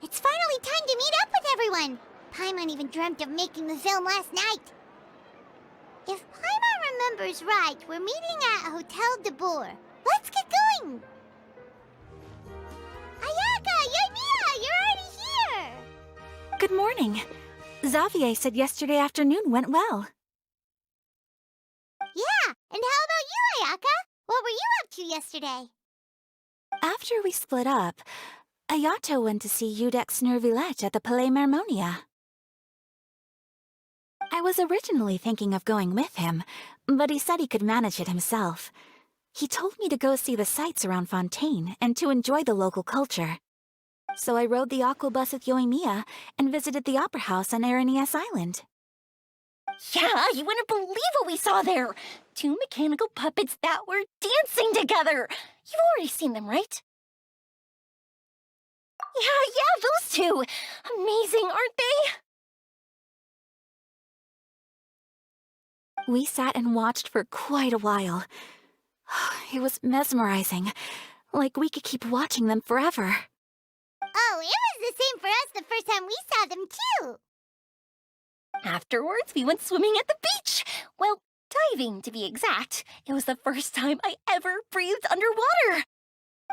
It's finally time to meet up with everyone! Paimon even dreamt of making the film last night. If Paimon remembers right, we're meeting at Hotel de Boer. Let's get going! Ayaka! Yoimiya! You're already here! Good morning. Xavier said yesterday afternoon went well. Yeah, and how about you, Ayaka? What were you up to yesterday? After we split up, Ayato went to see Udex Nervillette at the Palais Mermonia. I was originally thinking of going with him, but he said he could manage it himself. He told me to go see the sights around Fontaine and to enjoy the local culture. So I rode the aquabus with Yoimiya and visited the opera house on Aranias Island. Yeah, you wouldn't believe what we saw there! 2 mechanical puppets that were dancing together! You've already seen them, right? Yeah, those two! Amazing, aren't they? We sat and watched for quite a while. It was mesmerizing, like we could keep watching them forever. Oh, it was the same for us the first time we saw them, too! Afterwards, we went swimming at the beach! Well, diving, to be exact. It was the first time I ever breathed underwater!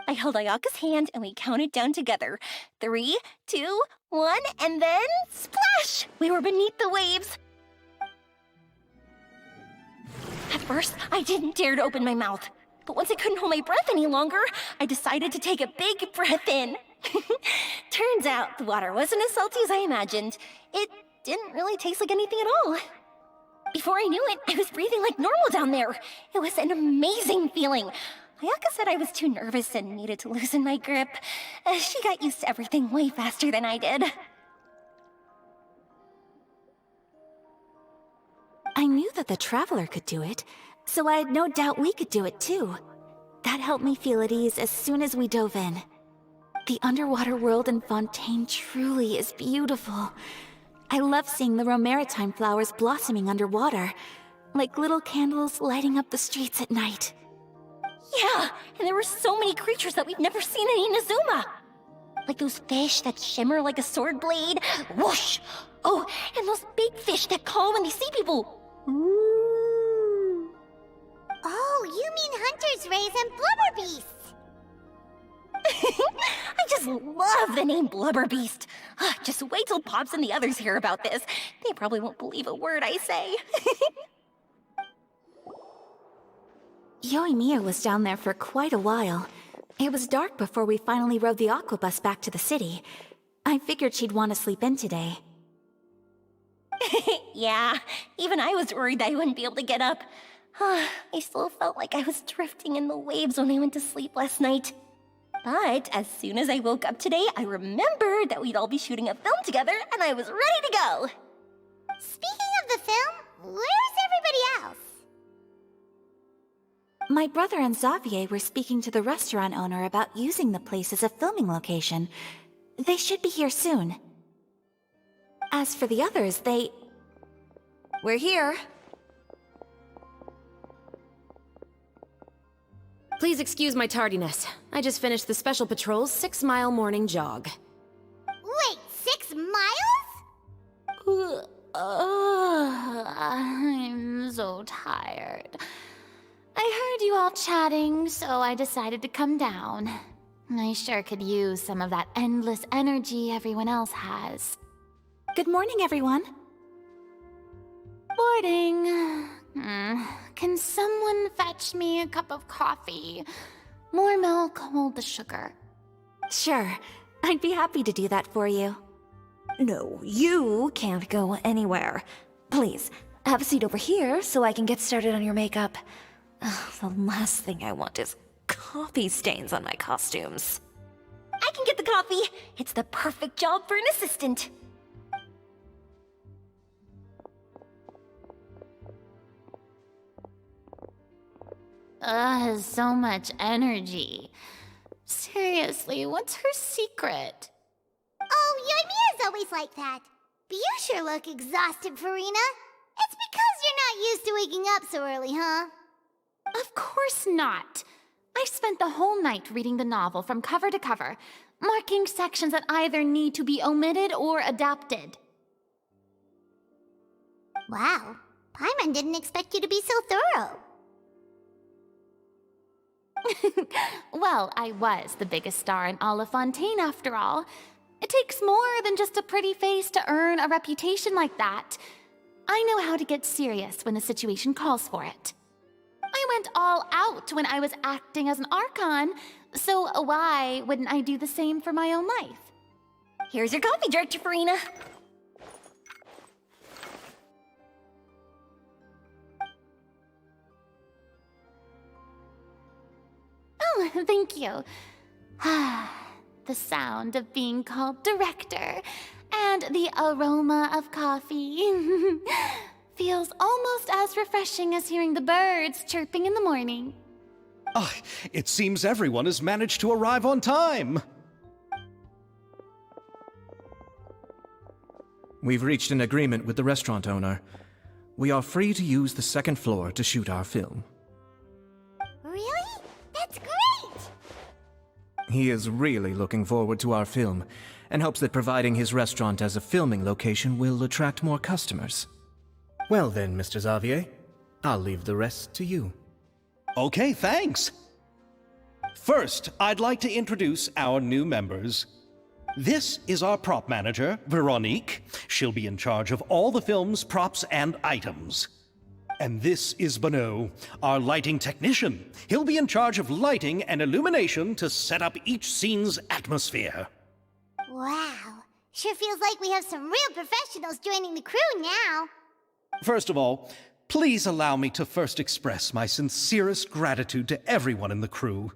I held Ayaka's hand and we counted down together. 3, 2, 1, and then splash! We were beneath the waves. At first, I didn't dare to open my mouth. But once I couldn't hold my breath any longer, I decided to take a big breath in. Turns out the water wasn't as salty as I imagined. It didn't really taste like anything at all. Before I knew it, I was breathing like normal down there. It was an amazing feeling. Ayaka said I was too nervous and needed to loosen my grip. She got used to everything way faster than I did. I knew that the Traveler could do it, so I had no doubt we could do it too. That helped me feel at ease as soon as we dove in. The underwater world in Fontaine truly is beautiful. I love seeing the Romaritime flowers blossoming underwater, like little candles lighting up the streets at night. Yeah, and there were so many creatures that we've never seen in Inazuma. Like those fish that shimmer like a sword blade. Whoosh! Oh, and those big fish that call when they see people. Ooh. Oh, you mean Hunter's Rays and Blubber Beasts! I just love the name Blubber Beast. Just wait till Pops and the others hear about this. They probably won't believe a word I say. Yoimiya was down there for quite a while. It was dark before we finally rode the aquabus back to the city. I figured she'd want to sleep in today. Yeah, even I was worried that I wouldn't be able to get up. I still felt like I was drifting in the waves when I went to sleep last night. But as soon as I woke up today, I remembered that we'd all be shooting a film together, and I was ready to go. Speaking of the film, where's everybody else? My brother and Xavier were speaking to the restaurant owner about using the place as a filming location. They should be here soon. As for the others, We're here. Please excuse my tardiness. I just finished the Special Patrol's 6-mile morning jog. Wait, 6 miles? I'm so tired. I heard you all chatting, so I decided to come down. I sure could use some of that endless energy everyone else has. Good morning, everyone. Morning. Can someone fetch me a cup of coffee? More milk, hold the sugar. Sure, I'd be happy to do that for you. No, you can't go anywhere. Please, have a seat over here so I can get started on your makeup. The last thing I want is coffee stains on my costumes. I can get the coffee. It's the perfect job for an assistant. So much energy. Seriously, what's her secret? Oh, Yoimiya's always like that. But you sure look exhausted, Farina. It's because you're not used to waking up so early, huh? Of course not. I spent the whole night reading the novel from cover to cover. marking sections that either need to be omitted or adapted. Wow, Paimon didn't expect you to be so thorough. Well, I was the biggest star in all of Fontaine after all. It takes more than just a pretty face to earn a reputation like that. I know how to get serious when the situation calls for it. I went all out when I was acting as an Archon, so why wouldn't I do the same for my own life? Here's your coffee, Director Farina. Oh, thank you. The sound of being called director and the aroma of coffee feels almost as refreshing as hearing the birds chirping in the morning. Ah, it seems everyone has managed to arrive on time. We've reached an agreement with the restaurant owner. We are free to use the second floor to shoot our film. Really? That's great! He is really looking forward to our film, and hopes that providing his restaurant as a filming location will attract more customers. Well then, Mr. Xavier, I'll leave the rest to you. Okay, thanks. First, I'd like to introduce our new members. This is our prop manager, Veronique. She'll be in charge of all the film's props and items. And this is Bonneau, our lighting technician. He'll be in charge of lighting and illumination to set up each scene's atmosphere. Wow, sure feels like we have some real professionals joining the crew now. First of all, please allow me to first express my sincerest gratitude to everyone in the crew.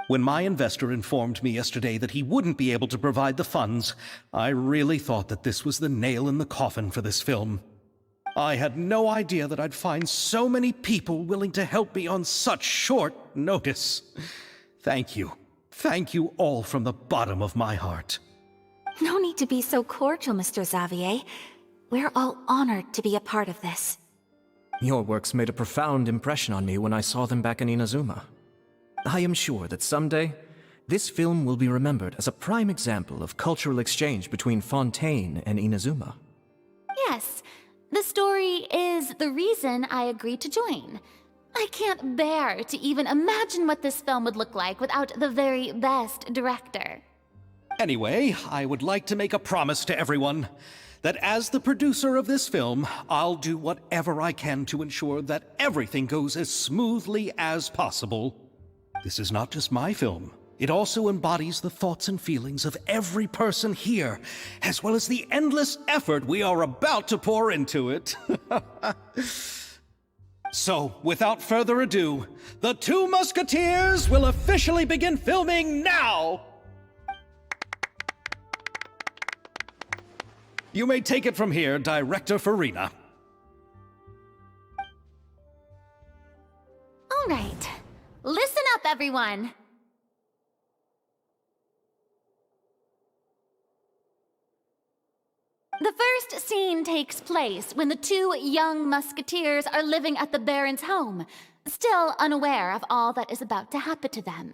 When my investor informed me yesterday that he wouldn't be able to provide the funds, I really thought that this was the nail in the coffin for this film. I had no idea that I'd find so many people willing to help me on such short notice. Thank you. Thank you all from the bottom of my heart. No need to be so cordial, Mr. Xavier. We're all honored to be a part of this. Your works made a profound impression on me when I saw them back in Inazuma. I am sure that someday, this film will be remembered as a prime example of cultural exchange between Fontaine and Inazuma. Yes, the story is the reason I agreed to join. I can't bear to even imagine what this film would look like without the very best director. Anyway, I would like to make a promise to everyone that as the producer of this film, I'll do whatever I can to ensure that everything goes as smoothly as possible. This is not just my film. It also embodies the thoughts and feelings of every person here, as well as the endless effort we are about to pour into it. So, without further ado, the Two Musketeers will officially begin filming now! You may take it from here, Director Farina. All right, listen up, everyone. The first scene takes place when the two young musketeers are living at the Baron's home, still unaware of all that is about to happen to them.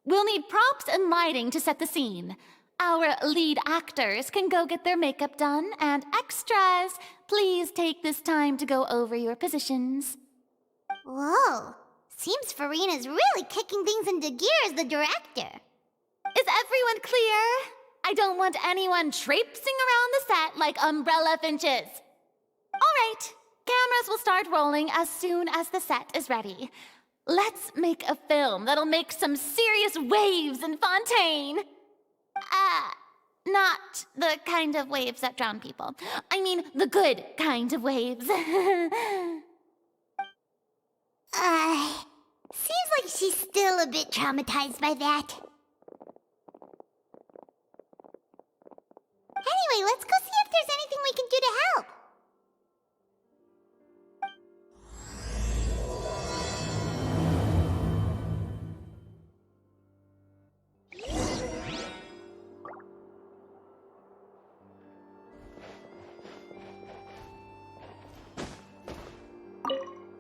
We'll need props and lighting to set the scene. Our lead actors can go get their makeup done, and extras, please take this time to go over your positions. Whoa, seems Farina's really kicking things into gear as the director. Is everyone clear? I don't want anyone traipsing around the set like umbrella finches. All right, cameras will start rolling as soon as the set is ready. Let's make a film that'll make some serious waves in Fontaine. Not the kind of waves that drown people. I mean, the good kind of waves. Seems like she's still a bit traumatized by that. Anyway, let's go see if there's anything we can do to help.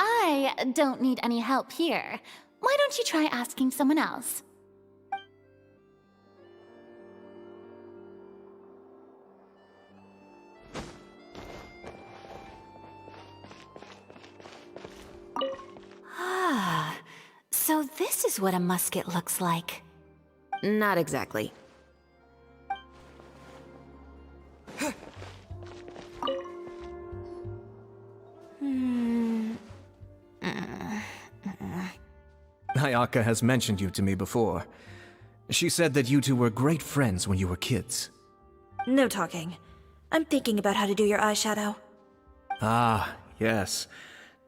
I don't need any help here. Why don't you try asking someone else? this is what a musket looks like. Not exactly. Ayaka has mentioned you to me before. She said that you two were great friends when you were kids. No talking. I'm thinking about how to do your eyeshadow. Ah, yes.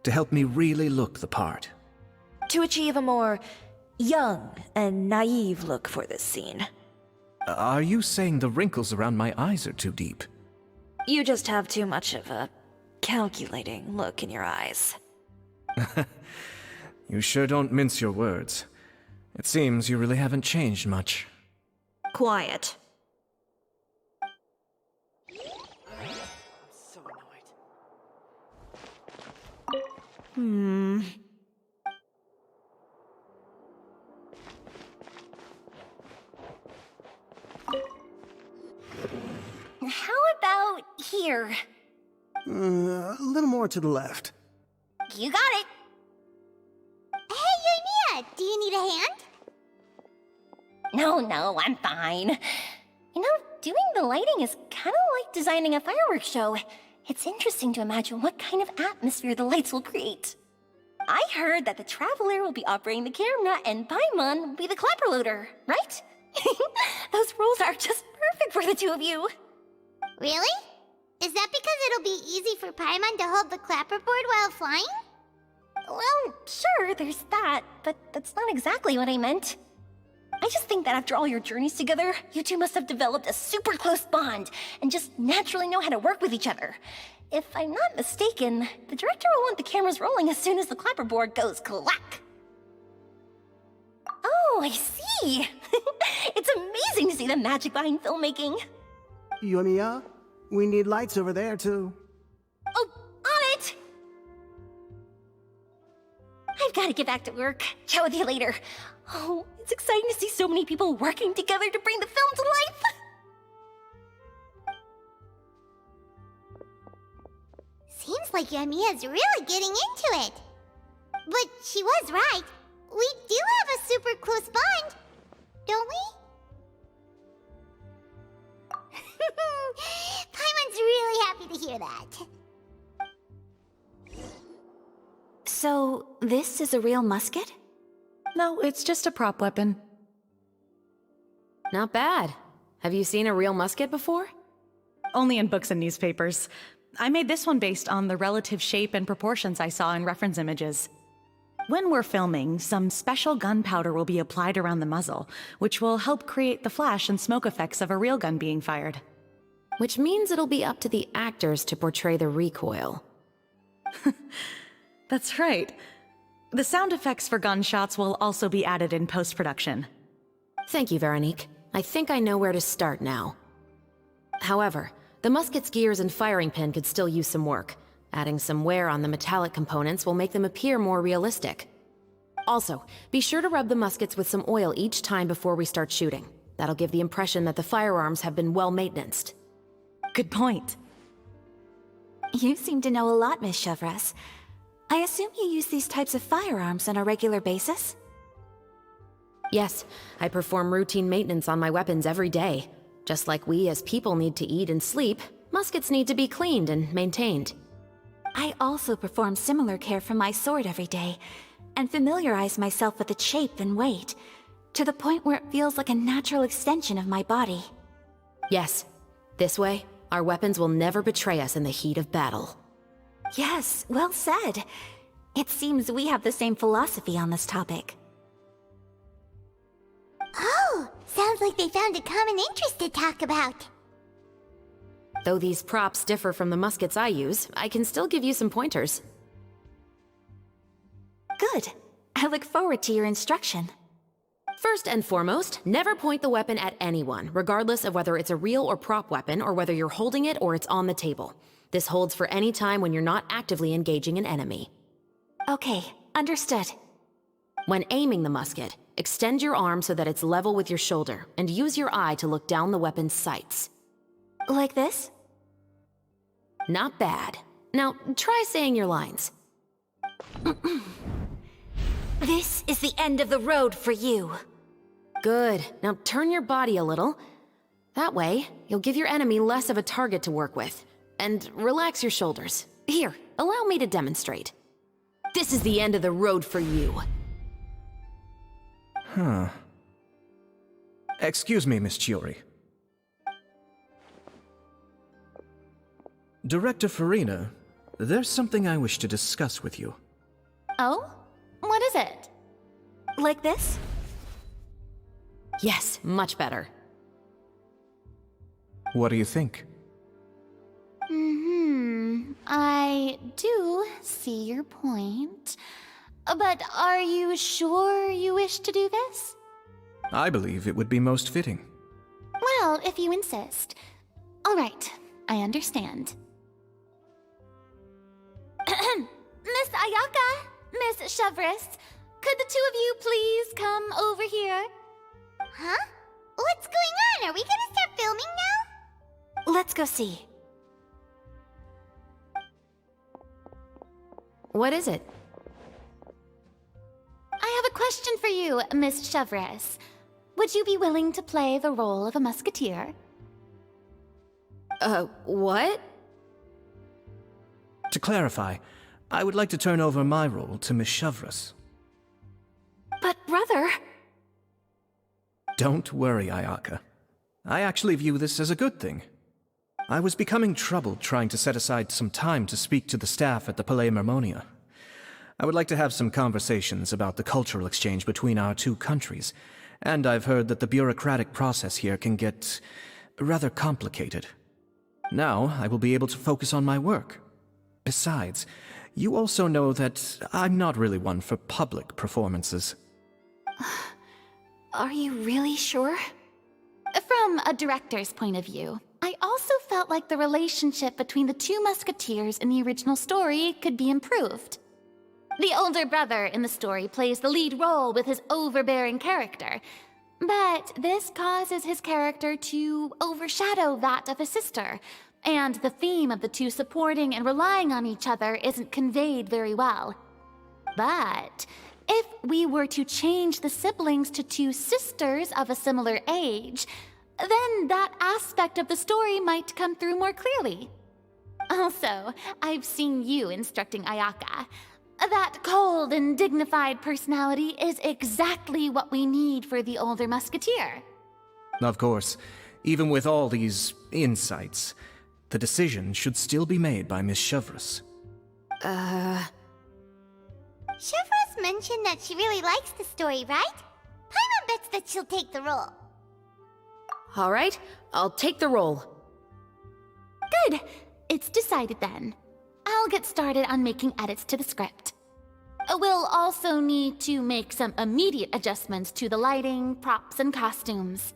To help me really look the part. To achieve a more young and naive look for this scene. Are you saying the wrinkles around my eyes are too deep? You just have too much of a calculating look in your eyes. You sure don't mince your words. It seems you really haven't changed much. Quiet. How about here? A little more to the left. You got it. Hey, Yoimiya, do you need a hand? No, I'm fine. You know, doing the lighting is kind of like designing a fireworks show. It's interesting to imagine what kind of atmosphere the lights will create. I heard that the Traveler will be operating the camera and Paimon will be the clapper loader, right? Those roles are just perfect for the two of you. Really? Is that because it'll be easy for Paimon to hold the clapperboard while flying? Well, sure, there's that, but that's not exactly what I meant. I just think that after all your journeys together, you two must have developed a super close bond and just naturally know how to work with each other. If I'm not mistaken, the director will want the cameras rolling as soon as the clapperboard goes clack. Oh, I see. It's amazing to see the magic behind filmmaking. Yoimiya, we need lights over there, too. Oh, on it! I've got to get back to work. Chat with you later. Oh, it's exciting to see so many people working together to bring the film to life. Seems like Yoimiya's really getting into it. But she was right. We do have a super close bond, don't we? Paimon's really happy to hear that. So, this is a real musket? No, it's just a prop weapon. Not bad. Have you seen a real musket before? Only in books and newspapers. I made this one based on the relative shape and proportions I saw in reference images. When we're filming, some special gunpowder will be applied around the muzzle, which will help create the flash and smoke effects of a real gun being fired. Which means it'll be up to the actors to portray the recoil. That's right. The sound effects for gunshots will also be added in post-production. Thank you, Veronique. I think I know where to start now. However, the musket's gears and firing pin could still use some work. Adding some wear on the metallic components will make them appear more realistic. Also, be sure to rub the muskets with some oil each time before we start shooting. That'll give the impression that the firearms have been well maintained. Good point. You seem to know a lot, Miss Chevres. I assume you use these types of firearms on a regular basis? Yes, I perform routine maintenance on my weapons every day. Just like we as people need to eat and sleep, muskets need to be cleaned and maintained. I also perform similar care for my sword every day, and familiarize myself with its shape and weight, to the point where it feels like a natural extension of my body. Yes, this way, our weapons will never betray us in the heat of battle. Yes, well said. It seems we have the same philosophy on this topic. Oh, sounds like they found a common interest to talk about. Though these props differ from the muskets I use, I can still give you some pointers. Good. I look forward to your instruction. First and foremost, never point the weapon at anyone, regardless of whether it's a real or prop weapon or whether you're holding it or it's on the table. This holds for any time when you're not actively engaging an enemy. Okay, understood. When aiming the musket, extend your arm so that it's level with your shoulder, and use your eye to look down the weapon's sights. Like this? Not bad. Now, try saying your lines. This is the end of the road for you. Good. Now turn your body a little. That way, you'll give your enemy less of a target to work with. And relax your shoulders. Here, allow me to demonstrate. This is the end of the road for you. Huh. Excuse me, Miss Chiori. Director Farina, there's something I wish to discuss with you. Oh? What is it? Like this? Yes, much better. What do you think? I do see your point. But are you sure you wish to do this? I believe it would be most fitting. Well, if you insist. All right, I understand. Miss Ayaka, Miss Chevres, could the two of you please come over here? Huh? What's going on? Are we gonna start filming now? Let's go see. What is it? I have a question for you, Miss Chevres. Would you be willing to play the role of a musketeer? What? To clarify, I would like to turn over my role to Miss Chevres. But brother... Don't worry, Ayaka. I actually view this as a good thing. I was becoming troubled trying to set aside some time to speak to the staff at the Palais Mermonia. I would like to have some conversations about the cultural exchange between our two countries, and I've heard that the bureaucratic process here can get rather complicated. Now, I will be able to focus on my work. Besides, you also know that I'm not really one for public performances. Are you really sure? From a director's point of view, I also felt like the relationship between the two musketeers in the original story could be improved. The older brother in the story plays the lead role with his overbearing character, but this causes his character to overshadow that of his sister, and the theme of the two supporting and relying on each other isn't conveyed very well. But if we were to change the siblings to two sisters of a similar age, then that aspect of the story might come through more clearly. Also, I've seen you instructing Ayaka. That cold and dignified personality is exactly what we need for the older musketeer. Of course, even with all these insights, the decision should still be made by Miss Chevres. Chevres mentioned that she really likes the story, right? Paimon bets that she'll take the role. All right, I'll take the role. Good. It's decided then. I'll get started on making edits to the script. We'll also need to make some immediate adjustments to the lighting, props, and costumes.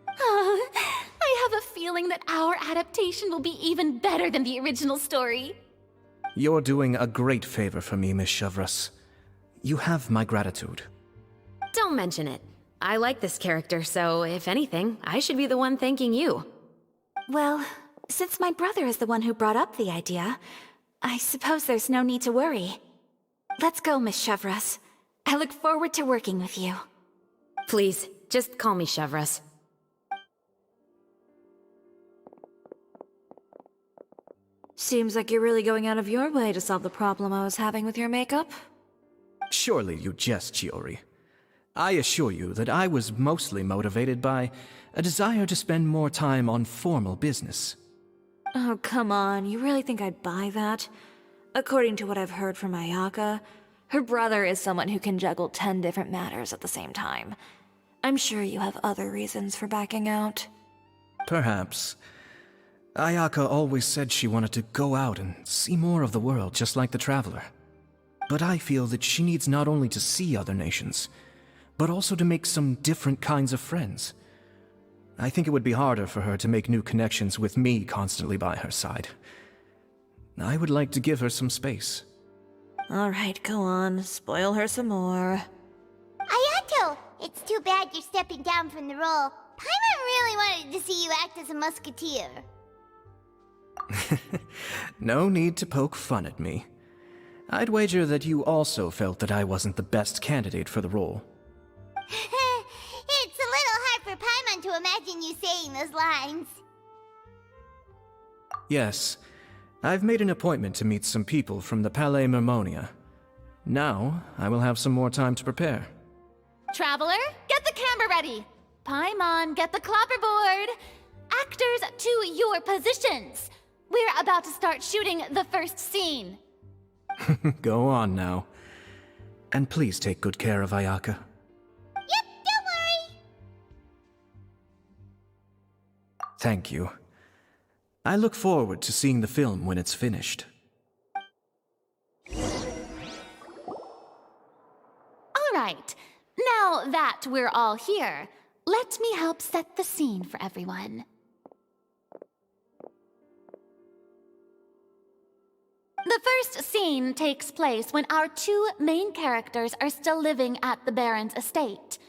I have a feeling that our adaptation will be even better than the original story. You're doing a great favor for me, Miss Chevres. You have my gratitude. Don't mention it. I like this character, so if anything, I should be the one thanking you. Well, since my brother is the one who brought up the idea, I suppose there's no need to worry. Let's go, Miss Chevres. I look forward to working with you. Please, just call me Chevres. Seems like you're really going out of your way to solve the problem I was having with your makeup. Surely you jest, Chiori. I assure you that I was mostly motivated by a desire to spend more time on formal business. Oh, come on. You really think I'd buy that? According to what I've heard from Ayaka, her brother is someone who can juggle 10 different matters at the same time. I'm sure you have other reasons for backing out. Perhaps. Ayaka always said she wanted to go out and see more of the world, just like the Traveler. But I feel that she needs not only to see other nations, but also to make some different kinds of friends. I think it would be harder for her to make new connections with me constantly by her side. I would like to give her some space. Alright, go on. Spoil her some more. Ayato, it's too bad you're stepping down from the role. Paimon really wanted to see you act as a musketeer. No need to poke fun at me. I'd wager that you also felt that I wasn't the best candidate for the role. It's a little hard for Paimon to imagine you saying those lines. Yes, I've made an appointment to meet some people from the Palais Mermonia. Now, I will have some more time to prepare. Traveler, get the camera ready. Paimon, get the clapperboard. Actors, to your positions. We're about to start shooting the first scene. Go on now. And please take good care of Ayaka. Yep, don't worry. Thank you. I look forward to seeing the film when it's finished. All right, now that we're all here, let me help set the scene for everyone. The first scene takes place when our two main characters are still living at the Baron's estate.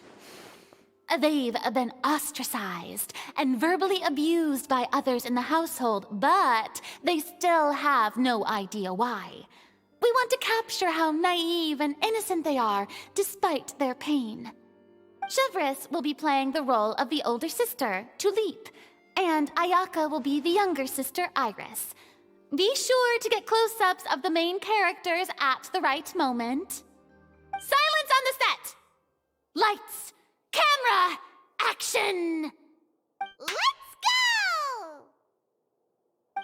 They've been ostracized and verbally abused by others in the household, but they still have no idea why. We want to capture how naive and innocent they are, despite their pain. Chevris will be playing the role of the older sister, Tulip, and Ayaka will be the younger sister, Iris. Be sure to get close-ups of the main characters at the right moment. Silence on the set! Lights! Camera! Action! Let's go!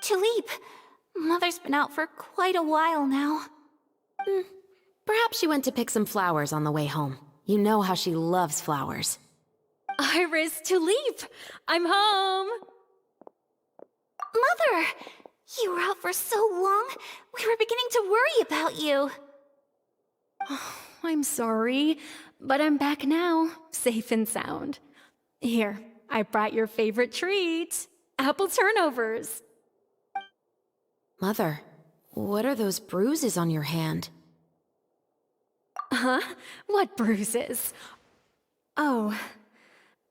Tulip, Mother's been out for quite a while now. Perhaps she went to pick some flowers on the way home. You know how she loves flowers. Iris, Tulip, I'm home. Mother! You were out for so long, we were beginning to worry about you. I'm sorry, but I'm back now, safe and sound. Here, I brought your favorite treat, apple turnovers. Mother, what are those bruises on your hand? Huh? What bruises? Oh,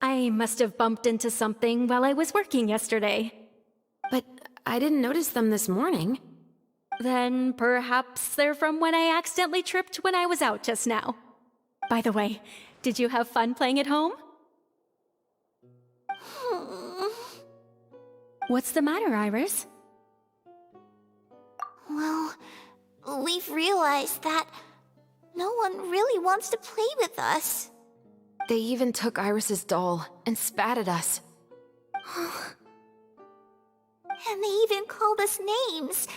I must have bumped into something while I was working yesterday. But I didn't notice them this morning. Then perhaps they're from when I accidentally tripped when I was out just now. By the way, did you have fun playing at home? What's the matter, Iris? Well, we've realized that no one really wants to play with us. They even took Iris's doll and spat at us. And they even called us names.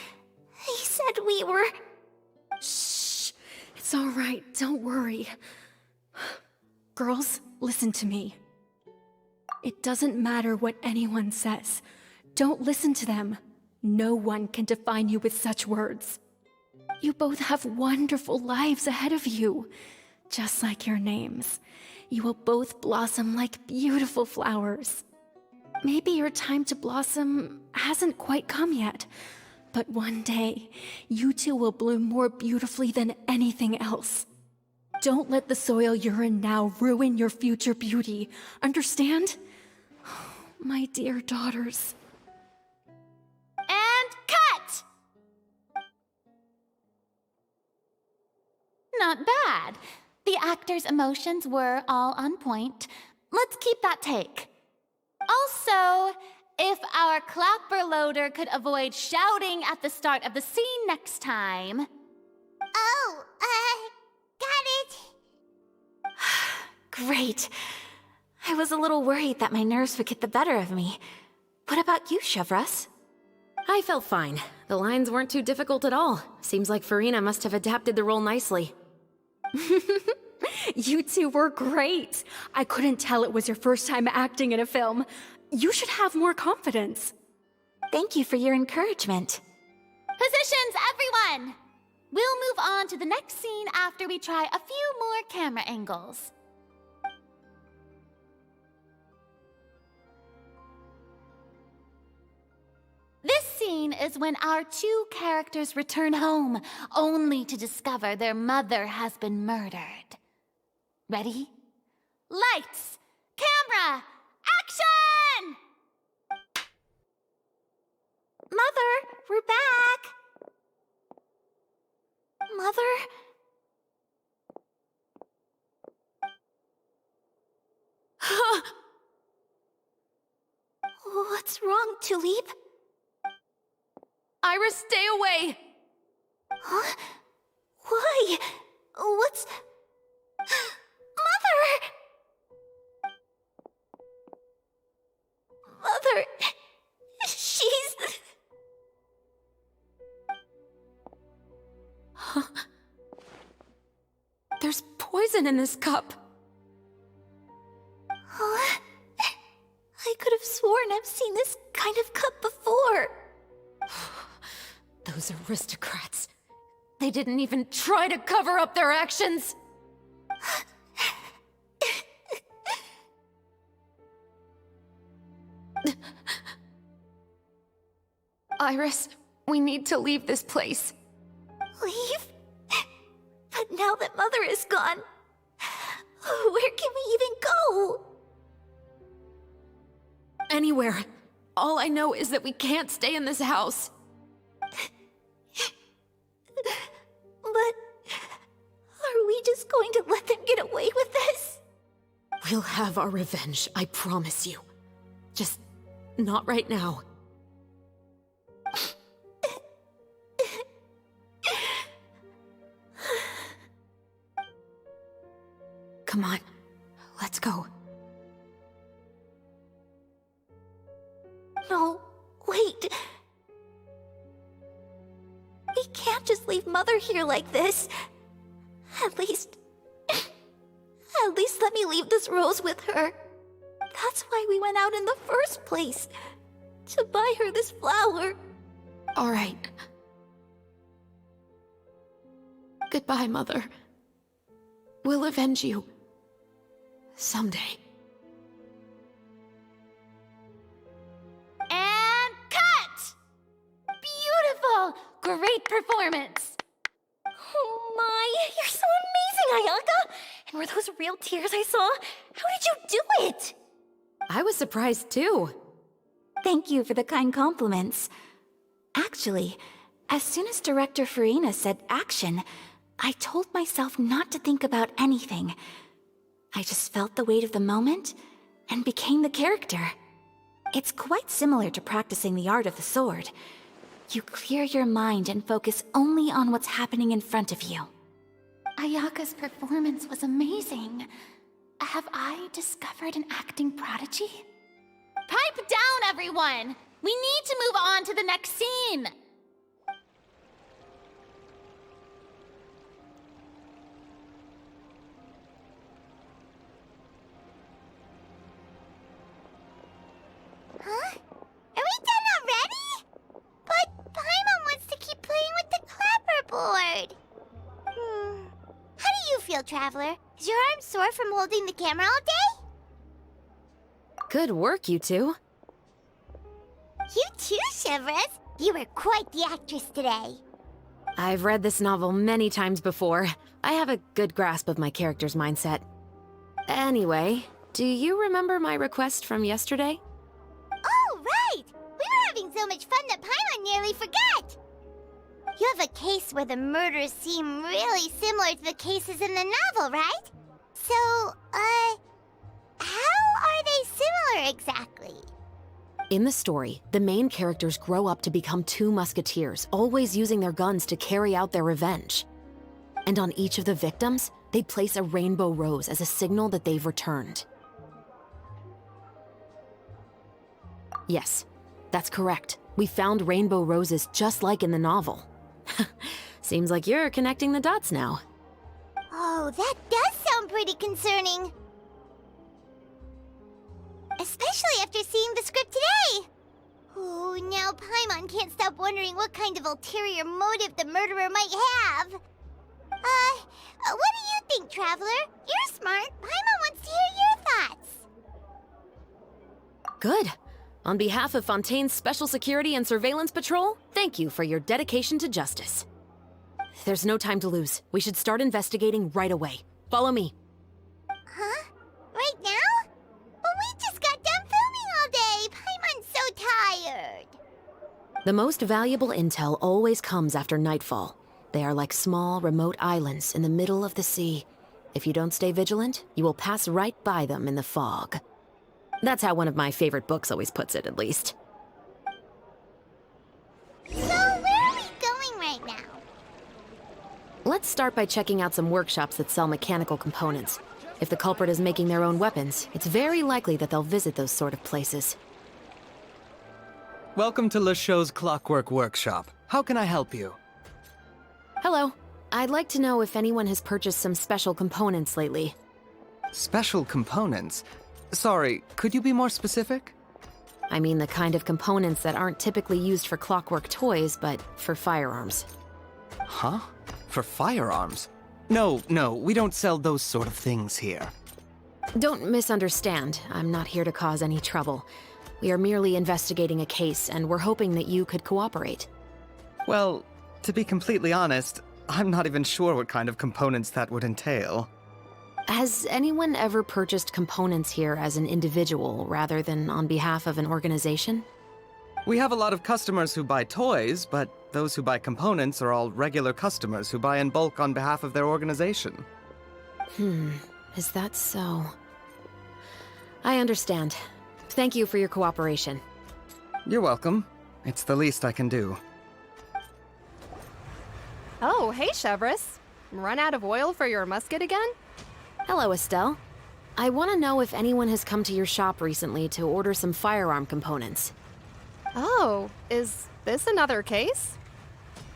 They said we were... Shh! It's all right, don't worry. Girls, listen to me. It doesn't matter what anyone says. Don't listen to them. No one can define you with such words. You both have wonderful lives ahead of you. Just like your names. You will both blossom like beautiful flowers. Maybe your time to blossom hasn't quite come yet, but one day, you two will bloom more beautifully than anything else. Don't let the soil you're in now ruin your future beauty, understand? My dear daughters. And cut! Not bad. The actors' emotions were all on point. Let's keep that take. Also, if our clapper loader could avoid shouting at the start of the scene next time. Oh, got it. Great. I was a little worried that my nerves would get the better of me. What about you, Chevris? I felt fine. The lines weren't too difficult at all. Seems like Farina must have adapted the role nicely. You two were great. I couldn't tell it was your first time acting in a film. You should have more confidence. Thank you for your encouragement. Positions, everyone! We'll move on to the next scene after we try a few more camera angles. This scene is when our two characters return home, only to discover their mother has been murdered. Ready? Lights! Camera! Action! Mother, we're back. Mother? What's wrong, Tulip? Iris, stay away! Huh? Why? What's... Mother! Mother... She's... Huh? There's poison in this cup. Huh? I could have sworn I've seen this kind of cup before. Those aristocrats. They didn't even try to cover up their actions. Iris, we need to leave this place. Leave? But now that Mother is gone, where can we even go? Anywhere. All I know is that we can't stay in this house. But are we just going to let them get away with this? We'll have our revenge, I promise you. Just not right now. Come on, let's go. No, wait. We can't just leave Mother here like this. At least let me leave this rose with her. That's why we went out in the first place. To buy her this flower. All right. Goodbye, Mother. We'll avenge you. Someday. And cut! Beautiful! Great performance! Oh my, you're so amazing, Ayaka! And were those real tears I saw? How did you do it? I was surprised too. Thank you for the kind compliments. Actually, as soon as Director Farina said action, I told myself not to think about anything. I just felt the weight of the moment and became the character. It's quite similar to practicing the art of the sword. You clear your mind and focus only on what's happening in front of you. Ayaka's performance was amazing. Have I discovered an acting prodigy? Pipe down, everyone! We need to move on to the next scene! Huh? Are we done already? But Paimon wants to keep playing with the clapperboard. How do you feel, Traveler? Is your arm sore from holding the camera all day? Good work, you two. You too, Shivers. You were quite the actress today. I've read this novel many times before. I have a good grasp of my character's mindset. Anyway, do you remember my request from yesterday? Oh, right! We were having so much fun that Paimon nearly forgot! You have a case where the murders seem really similar to the cases in the novel, right? So, how are they similar exactly? In the story, the main characters grow up to become two musketeers, always using their guns to carry out their revenge. And on each of the victims, they place a rainbow rose as a signal that they've returned. Yes, that's correct. We found rainbow roses just like in the novel. Seems like you're connecting the dots now. Oh, that does sound pretty concerning. Especially after seeing the script today. Oh, now Paimon can't stop wondering what kind of ulterior motive the murderer might have. What do you think, Traveler? You're smart. Paimon wants to hear your thoughts. Good. On behalf of Fontaine's Special Security and Surveillance Patrol, thank you for your dedication to justice. There's no time to lose. We should start investigating right away. Follow me. Huh? Right now? But we just got done filming all day. Paimon's so tired. The most valuable intel always comes after nightfall. They are like small, remote islands in the middle of the sea. If you don't stay vigilant, you will pass right by them in the fog. That's how one of my favorite books always puts it, at least. So, where are we going right now? Let's start by checking out some workshops that sell mechanical components. If the culprit is making their own weapons, it's very likely that they'll visit those sort of places. Welcome to Le Show's Clockwork Workshop. How can I help you? Hello. I'd like to know if anyone has purchased some special components lately. Special components? Sorry, could you be more specific? I mean the kind of components that aren't typically used for clockwork toys, but for firearms. Huh? For firearms? No, we don't sell those sort of things here. Don't misunderstand. I'm not here to cause any trouble. We are merely investigating a case, and we're hoping that you could cooperate. Well, to be completely honest, I'm not even sure what kind of components that would entail. Has anyone ever purchased components here as an individual rather than on behalf of an organization? We have a lot of customers who buy toys, but those who buy components are all regular customers who buy in bulk on behalf of their organization. Is that so? I understand. Thank you for your cooperation. You're welcome. It's the least I can do. Oh, hey, Chevris. Run out of oil for your musket again? Hello, Estelle. I want to know if anyone has come to your shop recently to order some firearm components. Oh, is this another case?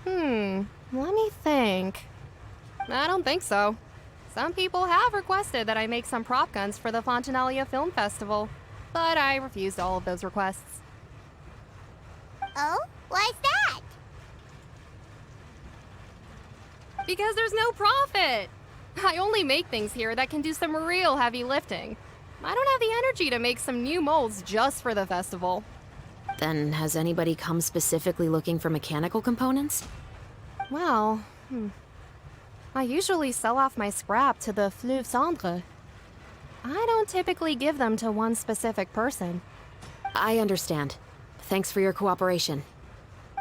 Let me think. I don't think so. Some people have requested that I make some prop guns for the Fontanalia Film Festival, but I refused all of those requests. Oh? Why's that? Because there's no profit! I only make things here that can do some real heavy lifting. I don't have the energy to make some new molds just for the festival. Then has anybody come specifically looking for mechanical components? Well, I usually sell off my scrap to the Fleuve Cendre. I don't typically give them to one specific person. I understand. Thanks for your cooperation.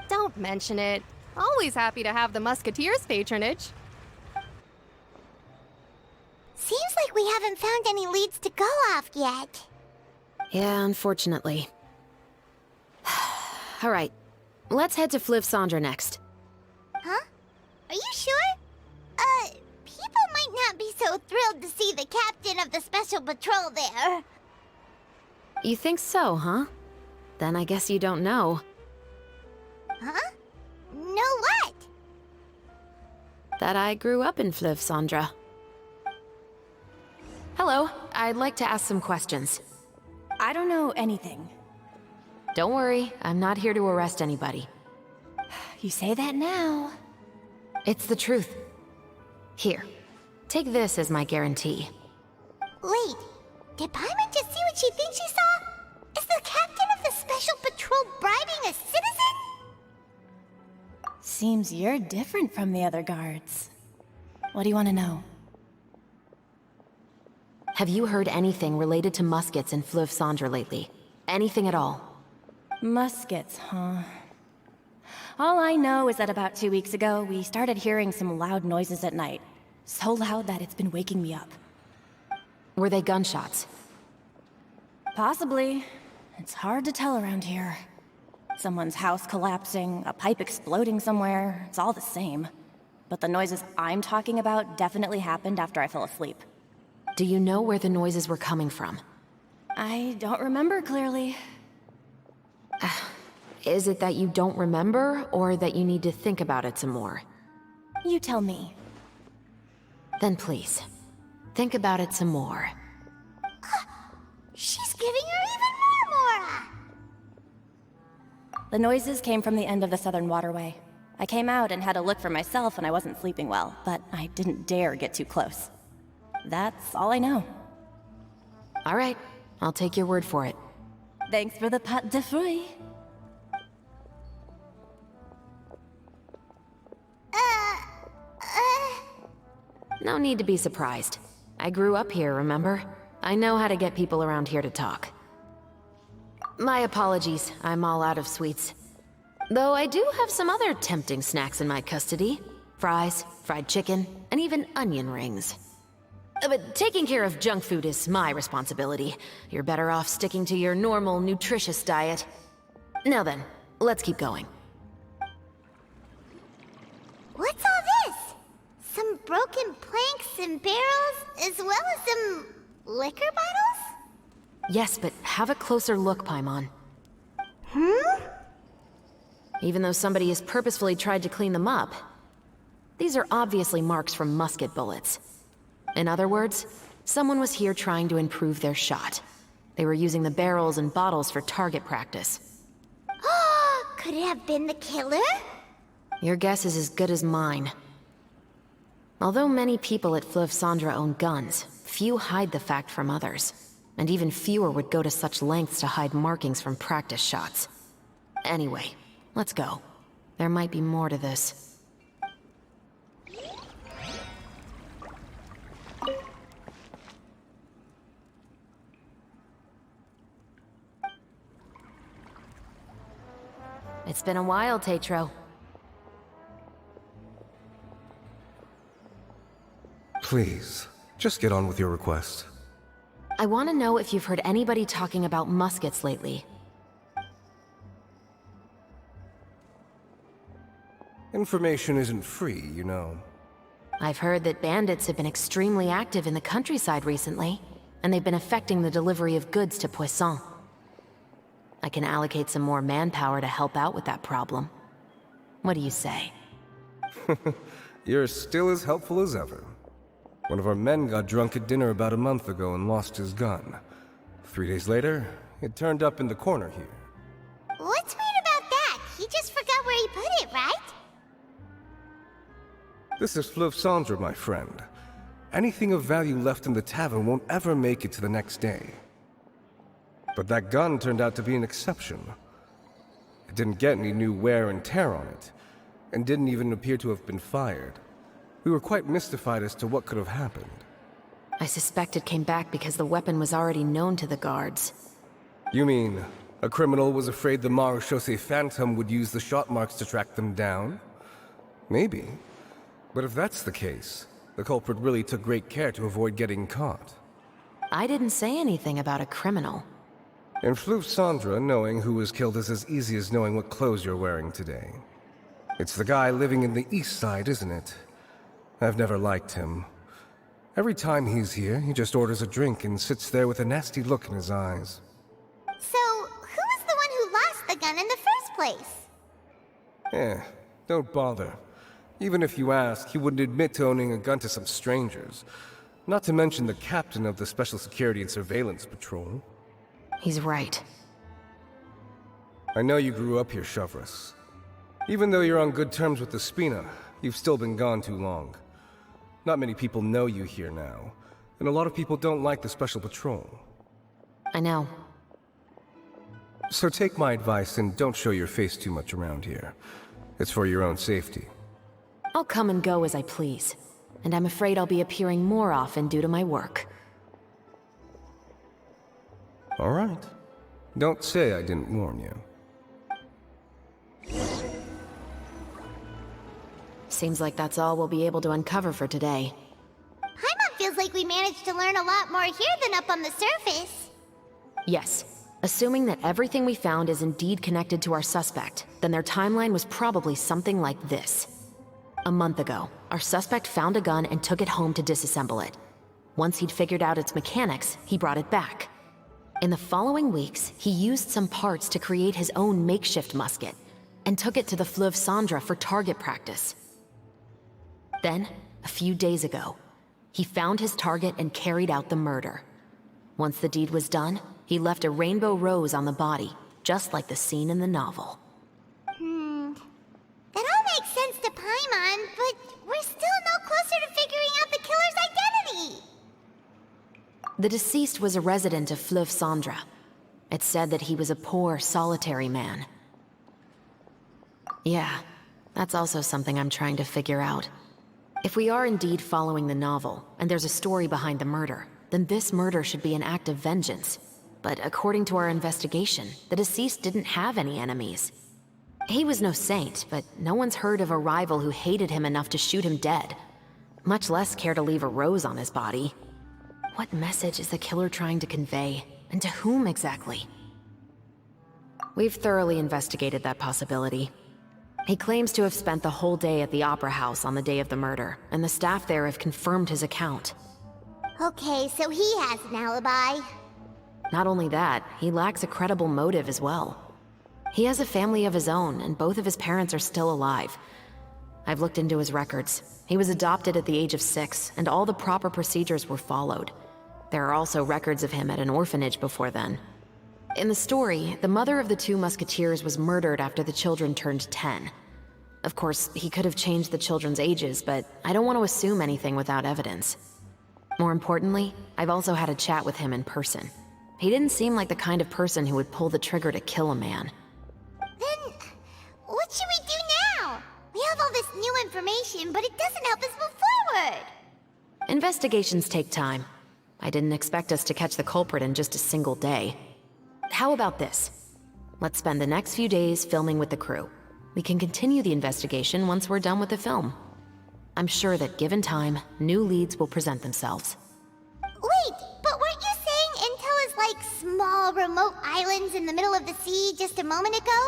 Don't mention it. Always happy to have the Musketeers' patronage. Seems like we haven't found any leads to go off yet. Yeah, unfortunately. All right, let's head to Fleuve Cendre next. Huh? Are you sure? People might not be so thrilled to see the captain of the special patrol there. You think so, huh? Then I guess you don't know. Huh? Know what? That I grew up in Fleuve Cendre. Hello, I'd like to ask some questions. I don't know anything. Don't worry, I'm not here to arrest anybody. You say that now. It's the truth. Here, take this as my guarantee. Wait, did Paimon just see what she thinks she saw? Is the captain of the special patrol bribing a citizen? Seems you're different from the other guards. What do you want to know? Have you heard anything related to muskets in Fleuve Cendre lately? Anything at all? Muskets, huh? All I know is that about 2 weeks ago, we started hearing some loud noises at night. So loud that it's been waking me up. Were they gunshots? Possibly. It's hard to tell around here. Someone's house collapsing, a pipe exploding somewhere, it's all the same. But the noises I'm talking about definitely happened after I fell asleep. Do you know where the noises were coming from? I don't remember clearly. Is it that you don't remember, or that you need to think about it some more? You tell me. Then please, think about it some more. She's giving her even more Mora! The noises came from the end of the Southern Waterway. I came out and had a look for myself when I wasn't sleeping well, but I didn't dare get too close. That's all I know. All right, I'll take your word for it. Thanks for the pâte de fruits. No need to be surprised. I grew up here, remember? I know how to get people around here to talk. My apologies, I'm all out of sweets. Though I do have some other tempting snacks in my custody. fries, fried chicken, and even onion rings. But taking care of junk food is my responsibility. You're better off sticking to your normal, nutritious diet. Now then, let's keep going. What's all this? Some broken planks and barrels, as well as some liquor bottles? Yes, but have a closer look, Paimon. Even though somebody has purposefully tried to clean them up, these are obviously marks from musket bullets. In other words, someone was here trying to improve their shot. They were using the barrels and bottles for target practice. Could it have been the killer? Your guess is as good as mine. Although many people at Fleuve Cendres own guns, few hide the fact from others. And even fewer would go to such lengths to hide markings from practice shots. Anyway, let's go. There might be more to this. It's been a while, Tetro. Please, just get on with your request. I want to know if you've heard anybody talking about muskets lately. Information isn't free, you know. I've heard that bandits have been extremely active in the countryside recently, and they've been affecting the delivery of goods to Poisson. I can allocate some more manpower to help out with that problem. What do you say? You're still as helpful as ever. One of our men got drunk at dinner about a month ago and lost his gun. 3 days later, it turned up in the corner here. What's weird about that? He just forgot where he put it, right? This is Fleuve Cendres, my friend. Anything of value left in the tavern won't ever make it to the next day. But that gun turned out to be an exception. It didn't get any new wear and tear on it, and didn't even appear to have been fired. We were quite mystified as to what could have happened. I suspect it came back because the weapon was already known to the guards. You mean, a criminal was afraid the Marechaussee Phantom would use the shot marks to track them down? Maybe. But if that's the case, the culprit really took great care to avoid getting caught. I didn't say anything about a criminal. In Fleuve Cendres, knowing who was killed is as easy as knowing what clothes you're wearing today. It's the guy living in the east side, isn't it? I've never liked him. Every time he's here, he just orders a drink and sits there with a nasty look in his eyes. So, who was the one who lost the gun in the first place? Don't bother. Even if you ask, he wouldn't admit to owning a gun to some strangers. Not to mention the captain of the Special Security and Surveillance Patrol. He's right. I know you grew up here, Chevres. Even though you're on good terms with the Spina, you've still been gone too long. Not many people know you here now, and a lot of people don't like the Special Patrol. I know. So take my advice and don't show your face too much around here. It's for your own safety. I'll come and go as I please, and I'm afraid I'll be appearing more often due to my work. All right. Don't say I didn't warn you. Seems like that's all we'll be able to uncover for today. Paimon feels like we managed to learn a lot more here than up on the surface. Yes. Assuming that everything we found is indeed connected to our suspect, then their timeline was probably something like this. A month ago, our suspect found a gun and took it home to disassemble it. Once he'd figured out its mechanics, he brought it back. In the following weeks, he used some parts to create his own makeshift musket, and took it to the Fleuve Cendres for target practice. Then, a few days ago, he found his target and carried out the murder. Once the deed was done, he left a rainbow rose on the body, just like the scene in the novel. That all makes sense to Paimon, but we're still no closer to figuring out the killer's identity! The deceased was a resident of Fleuve Cendres. It said that he was a poor, solitary man. Yeah, that's also something I'm trying to figure out. If we are indeed following the novel, and there's a story behind the murder, then this murder should be an act of vengeance. But according to our investigation, the deceased didn't have any enemies. He was no saint, but no one's heard of a rival who hated him enough to shoot him dead. Much less care to leave a rose on his body. What message is the killer trying to convey? And to whom exactly? We've thoroughly investigated that possibility. He claims to have spent the whole day at the Opera House on the day of the murder, and the staff there have confirmed his account. Okay, so he has an alibi. Not only that, he lacks a credible motive as well. He has a family of his own, and both of his parents are still alive. I've looked into his records. He was adopted at the age of 6, and all the proper procedures were followed. There are also records of him at an orphanage before then. In the story, the mother of the 2 musketeers was murdered after the children turned 10. Of course, he could have changed the children's ages, but I don't want to assume anything without evidence. More importantly, I've also had a chat with him in person. He didn't seem like the kind of person who would pull the trigger to kill a man. Then, what should we do now? We have all this new information, but it doesn't help us move forward. Investigations take time. I didn't expect us to catch the culprit in just a single day. How about this? Let's spend the next few days filming with the crew. We can continue the investigation once we're done with the film. I'm sure that given time, new leads will present themselves. Wait, but weren't you saying Intel is like small, remote islands in the middle of the sea just a moment ago?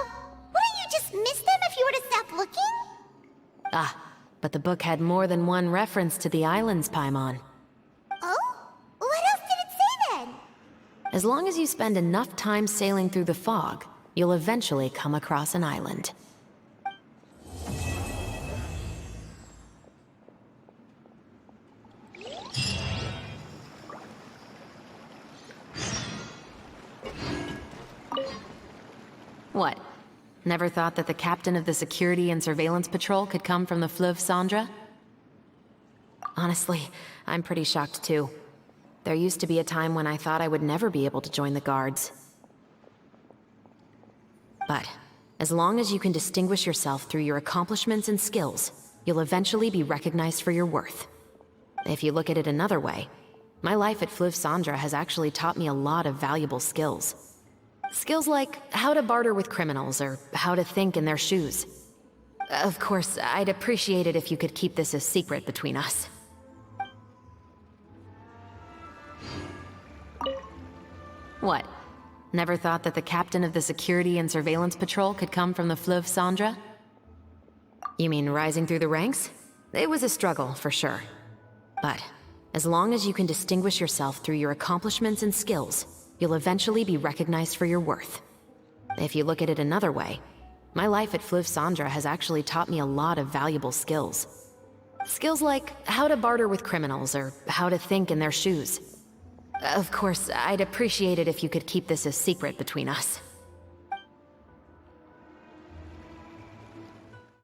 Wouldn't you just miss them if you were to stop looking? Ah, but the book had more than one reference to the islands, Paimon. Oh? What else did it say then? As long as you spend enough time sailing through the fog, you'll eventually come across an island. What? Never thought that the captain of the Security and Surveillance Patrol could come from the Fleuve Cendra? Honestly, I'm pretty shocked too. There used to be a time when I thought I would never be able to join the guards. But, as long as you can distinguish yourself through your accomplishments and skills, you'll eventually be recognized for your worth. If you look at it another way, my life at Fleuve Cendra has actually taught me a lot of valuable skills. Skills like how to barter with criminals or how to think in their shoes. Of course, I'd appreciate it if you could keep this a secret between us. What? Never thought that the captain of the Security and Surveillance Patrol could come from the Fleuve Cendra? You mean rising through the ranks? It was a struggle, for sure. But, as long as you can distinguish yourself through your accomplishments and skills, you'll eventually be recognized for your worth. If you look at it another way, my life at Fleuve Cendra has actually taught me a lot of valuable skills. Skills like how to barter with criminals or how to think in their shoes. Of course, I'd appreciate it if you could keep this a secret between us.